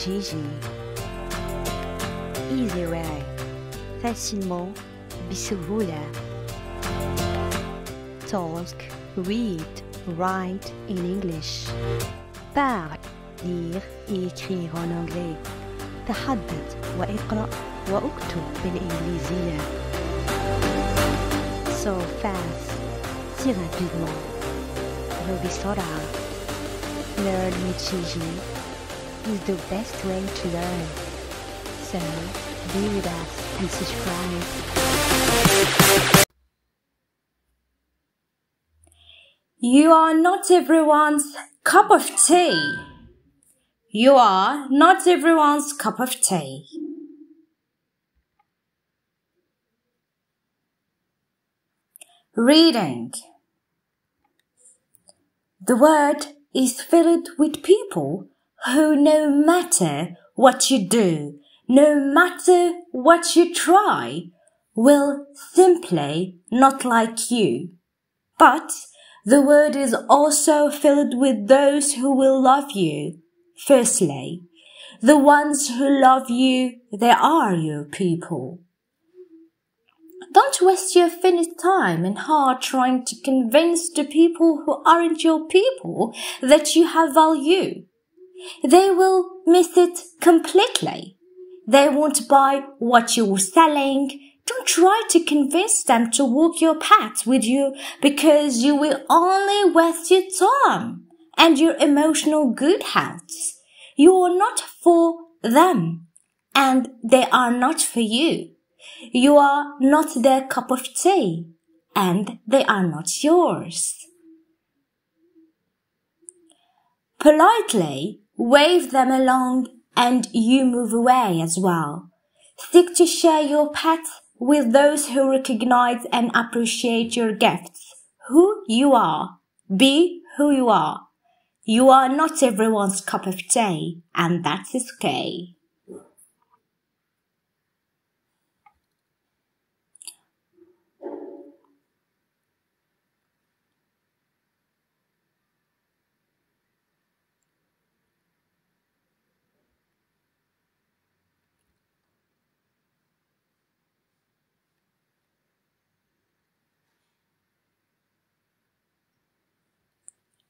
تشيجي easy way facilement بسهولة talk read write in English parle lire et écrire en anglais تحدث واقرأ واكتب بالإنجليزية so fast si rapidement وبسرعة learn with Gigi is the best way to learn so be with us and subscribe. You are not everyone's cup of tea. You are not everyone's cup of tea. Reading. The world is filled with people who, no matter what you do, no matter what you try, will simply not like you. But the world is also filled with those who will love you. Firstly, the ones who love you, they are your people. Don't waste your finite time and heart trying to convince the people who aren't your people that you have value. They will miss it completely. They won't buy what you're selling. Don't try to convince them to walk your path with you because you will only waste your time and your emotional good health. You are not for them and they are not for you. You are not their cup of tea and they are not yours. Politely wave them along and you move away as well. Seek to share your path with those who recognize and appreciate your gifts. Who you are. Be who you are. You are not everyone's cup of tea, and that's okay.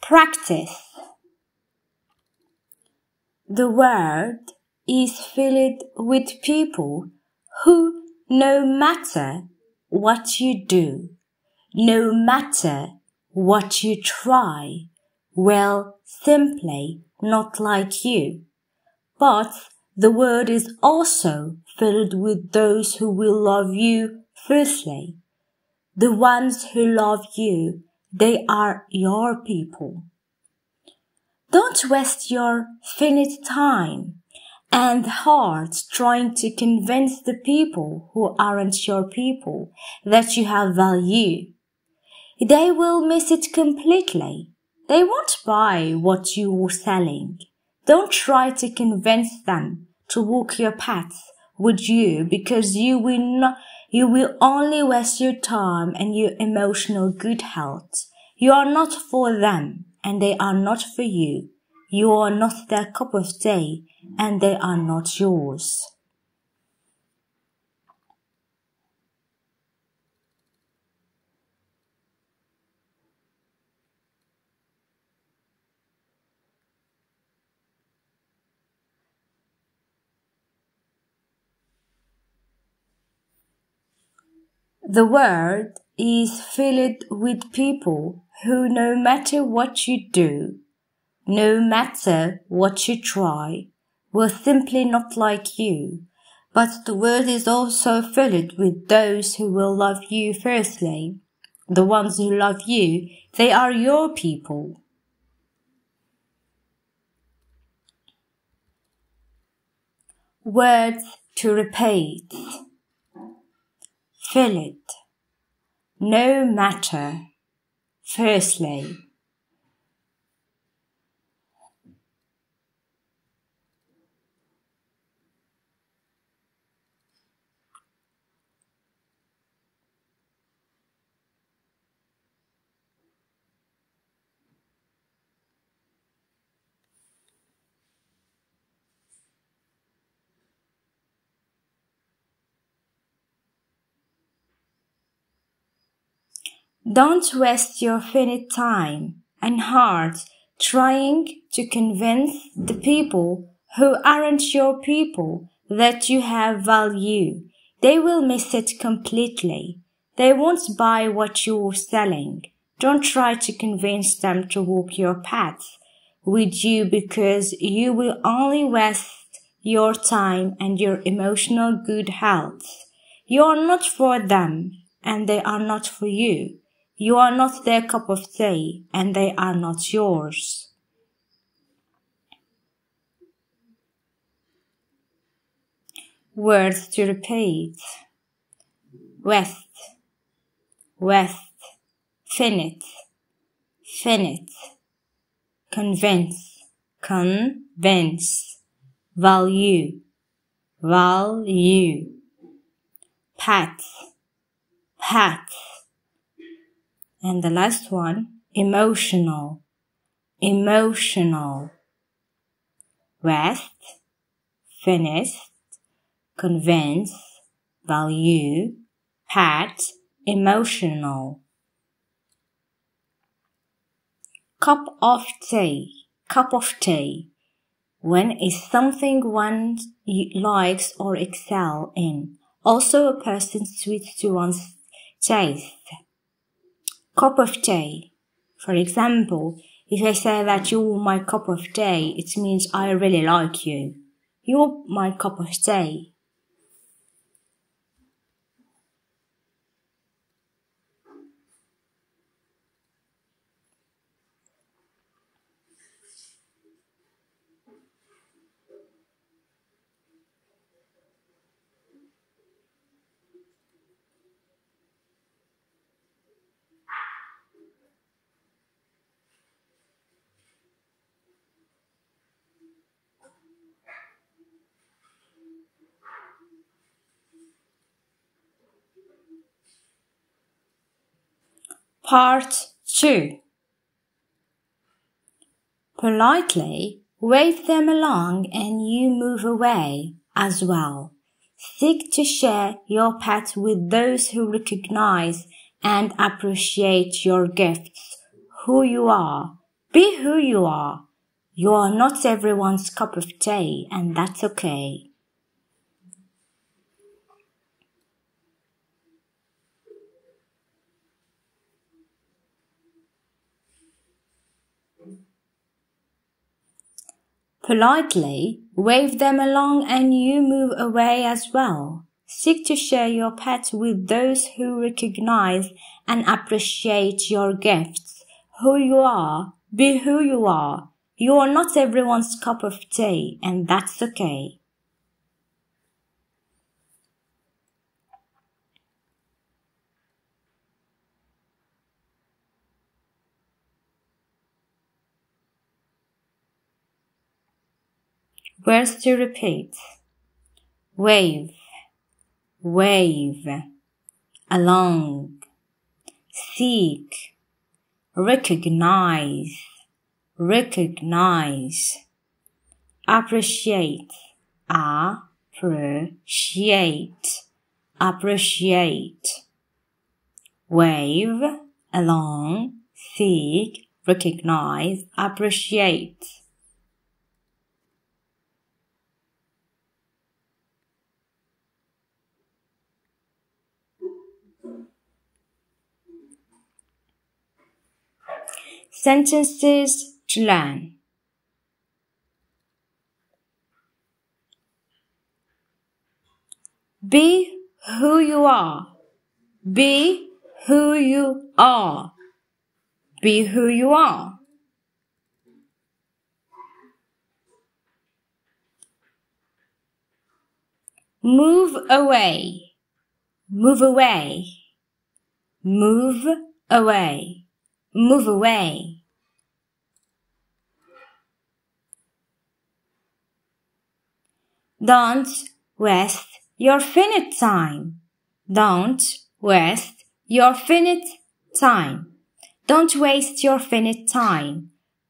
Practice. The world is filled with people who, no matter what you do, no matter what you try, will simply not like you. But the world is also filled with those who will love you firstly. The ones who love you, they are your people. Don't waste your finite time and heart trying to convince the people who aren't your people that you have value. They will miss it completely. They won't buy what you are selling. Don't try to convince them to walk your path with you because you will only waste your time and your emotional good health. You are not for them and they are not for you. You are not their cup of tea and they are not yours. The world is filled with people who, no matter what you do, no matter what you try, will simply not like you. But the world is also filled with those who will love you firstly. The ones who love you, they are your people. Words to repeat. Filled. No matter. Firstly. Don't waste your finite time and heart trying to convince the people who aren't your people that you have value. They will miss it completely. They won't buy what you're selling. Don't try to convince them to walk your path with you because you will only waste your time and your emotional good health. You are not for them and they are not for you. You are not their cup of tea and they are not yours. Words to repeat. With, finite, convince, value, path, and the last one, emotional, with, finished, convince, value, path, emotional. Cup of tea. When is something one likes or excel in. Also a person sweet to one's taste. Cup of tea. For example, if I say that you're my cup of tea, it means I really like you. You're my cup of tea. Part 2. Politely wave them along and you move away as well. Seek to share your path with those who recognize and appreciate your gifts. Who you are. Be who you are. You are not everyone's cup of tea, and that's okay. Politely wave them along and you move away as well. Seek to share your path with those who recognize and appreciate your gifts. Who you are. Be who you are. You are not everyone's cup of tea, and that's okay. Words to repeat. Wave, along, seek, recognize, appreciate, wave, along, seek, recognize, appreciate. Sentences to learn. Be who you are. Be who you are. Be who you are. Move away. Move away. Move away. Move away. Don't waste your finite time. Don't waste your finite time. Don't waste your finite time.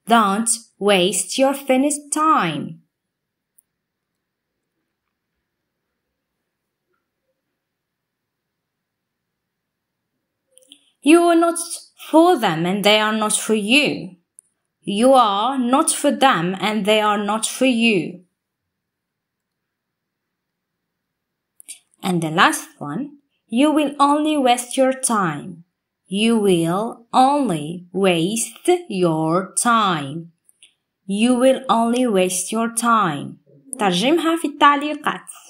Don't waste your finite time. You are not for them and they are not for you. You are not for them and they are not for you. And the last one, you will only waste your time. You will only waste your time. You will only waste your time. ترجمها في التعليقات.